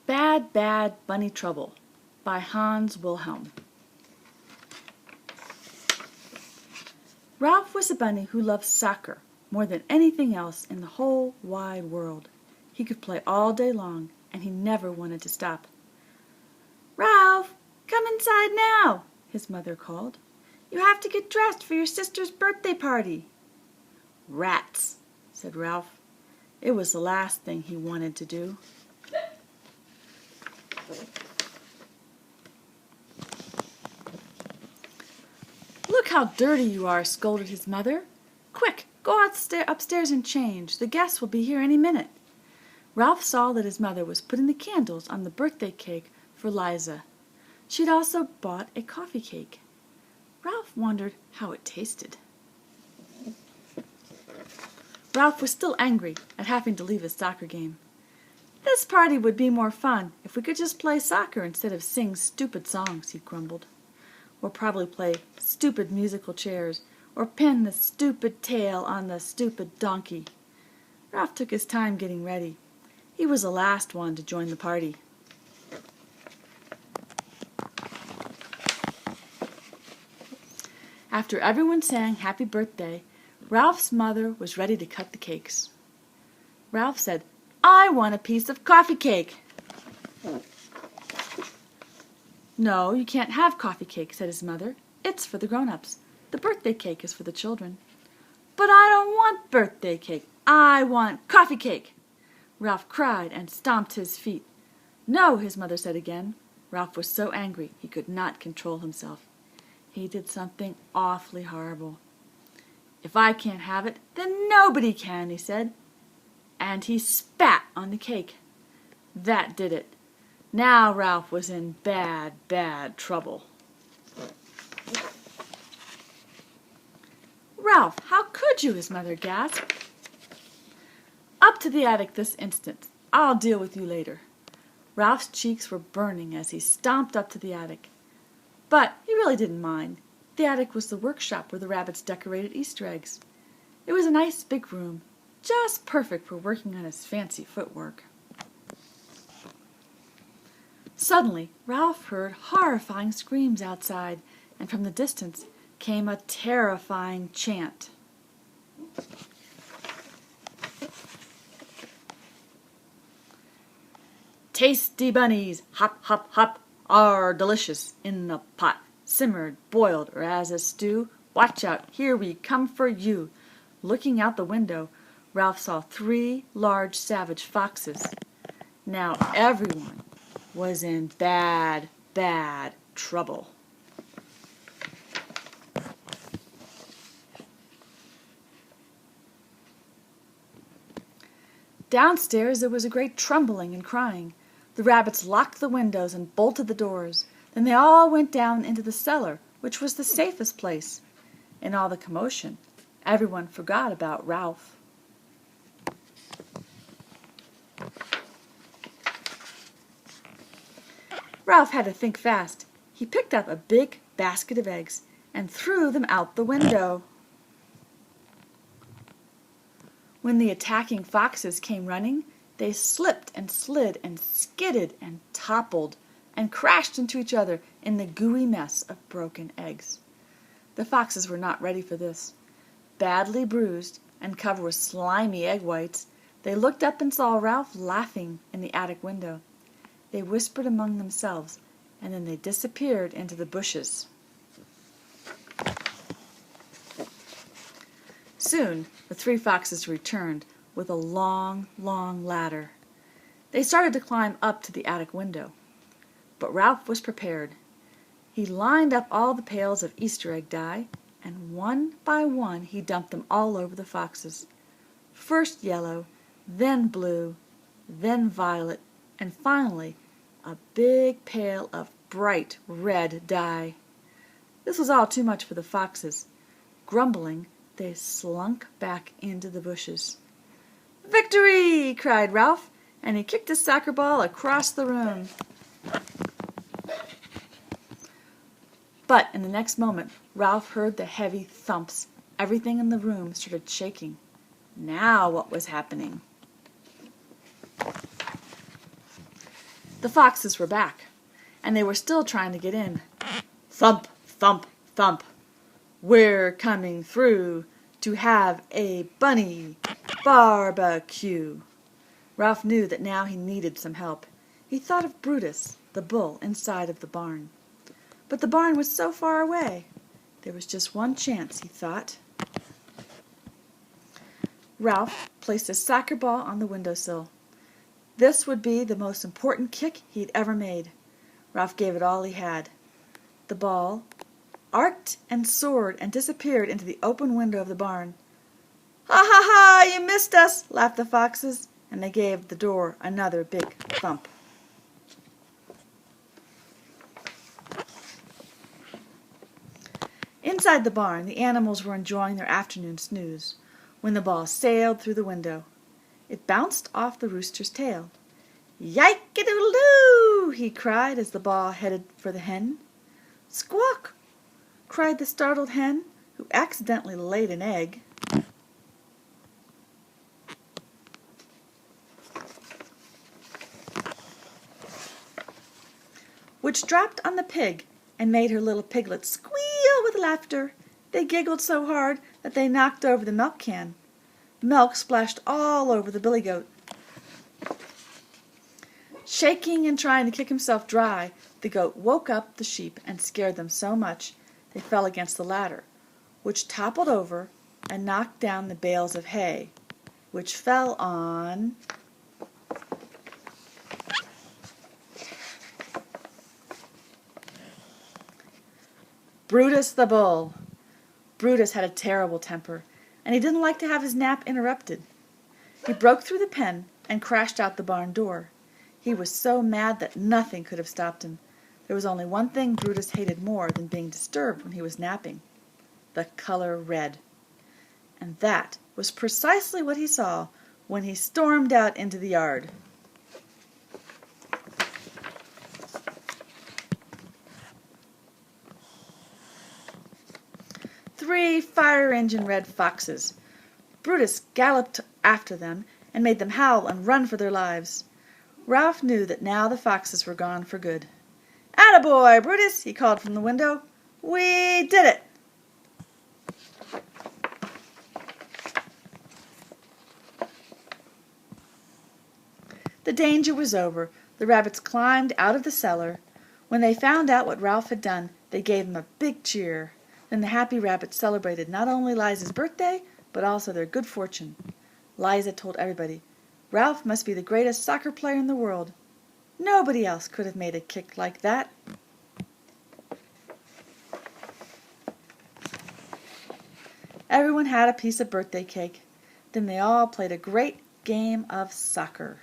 Bad, Bad Bunny Trouble by Hans Wilhelm. Ralph was a bunny who loved soccer more than anything else in the whole wide world. He could play all day long, and he never wanted to stop. "Ralph, come inside now," his mother called. "You have to get dressed for your sister's birthday party." "Rats," said Ralph. It was the last thing he wanted to do. "Look how dirty you are," scolded his mother. "Quick, go upstairs and change. The guests will be here any minute." Ralph saw that his mother was putting the candles on the birthday cake for Liza. She'd also bought a coffee cake. Ralph wondered how it tasted. Ralph was still angry at having to leave his soccer game. "This party would be more fun if we could just play soccer instead of sing stupid songs," he grumbled. "Or probably play stupid musical chairs, or pin the stupid tail on the stupid donkey." Ralph took his time getting ready. He was the last one to join the party. After everyone sang happy birthday, Ralph's mother was ready to cut the cakes. Ralph said, "I want a piece of coffee cake." "No, you can't have coffee cake," said his mother. "It's for the grown-ups. The birthday cake is for the children." "But I don't want birthday cake. I want coffee cake." Ralph cried and stomped his feet. "No," his mother said again. Ralph was so angry he could not control himself. He did something awfully horrible. "If I can't have it, then nobody can," he said. And he spat on the cake. That did it. Now Ralph was in bad, bad trouble. "Ralph, how could you?" his mother gasped. "Up to the attic this instant. I'll deal with you later." Ralph's cheeks were burning as he stomped up to the attic. But he really didn't mind. The attic was the workshop where the rabbits decorated Easter eggs. It was a nice big room, just perfect for working on his fancy footwork. Suddenly, Ralph heard horrifying screams outside, and from the distance came a terrifying chant. "Tasty bunnies, hop, hop, hop, are delicious in the pot, simmered, boiled, or as a stew. Watch out, here we come for you." Looking out the window, Ralph saw 3 large savage foxes. Now everyone was in bad, bad trouble. Downstairs there was a great trembling and crying. The rabbits locked the windows and bolted the doors. Then they all went down into the cellar, which was the safest place. In all the commotion, everyone forgot about Ralph. Ralph had to think fast. He picked up a big basket of eggs and threw them out the window. When the attacking foxes came running, they slipped and slid and skidded and toppled and crashed into each other in the gooey mess of broken eggs. The foxes were not ready for this. Badly bruised and covered with slimy egg whites, they looked up and saw Ralph laughing in the attic window. They whispered among themselves, and then they disappeared into the bushes. Soon the 3 foxes returned with a long, long ladder. They started to climb up to the attic window. But Ralph was prepared. He lined up all the pails of Easter egg dye, and one by one he dumped them all over the foxes. First yellow, then blue, then violet, and finally a big pail of bright red dye. This was all too much for the foxes. Grumbling, they slunk back into the bushes. "Victory!" cried Ralph, and he kicked his soccer ball across the room. But in the next moment, Ralph heard the heavy thumps. Everything in the room started shaking. Now what was happening? The foxes were back, and they were still trying to get in. Thump, thump, thump. We're coming through to have a bunny barbecue. Ralph knew that now he needed some help. He thought of Brutus, the bull, inside of the barn. But the barn was so far away. There was just one chance, he thought. Ralph placed a soccer ball on the windowsill. This would be the most important kick he'd ever made. Ralph gave it all he had. The ball arced and soared and disappeared into the open window of the barn. "Ha ha ha! You missed us!" laughed the foxes, and they gave the door another big thump. Inside the barn, the animals were enjoying their afternoon snooze when the ball sailed through the window. It bounced off the rooster's tail. "Yike-a-doodle-doo!" he cried as the ball headed for the hen. "Squawk!" cried the startled hen, who accidentally laid an egg. Which dropped on the pig and made her little piglets squeal with laughter. They giggled so hard that they knocked over the milk can. Milk splashed all over the billy goat. Shaking and trying to kick himself dry, the goat woke up the sheep and scared them so much they fell against the ladder, which toppled over and knocked down the bales of hay, which fell on Brutus the bull. Brutus had a terrible temper, and he didn't like to have his nap interrupted. He broke through the pen and crashed out the barn door. He was so mad that nothing could have stopped him. There was only one thing Brutus hated more than being disturbed when he was napping: the color red. And that was precisely what he saw when he stormed out into the yard. Three fire-engine red foxes. Brutus galloped after them and made them howl and run for their lives. Ralph knew that now the foxes were gone for good. "Attaboy, Brutus!" he called from the window. "We did it!" The danger was over. The rabbits climbed out of the cellar. When they found out what Ralph had done, they gave him a big cheer. Then the happy rabbits celebrated not only Liza's birthday, but also their good fortune. Liza told everybody, "Ralph must be the greatest soccer player in the world. Nobody else could have made a kick like that." Everyone had a piece of birthday cake. Then they all played a great game of soccer.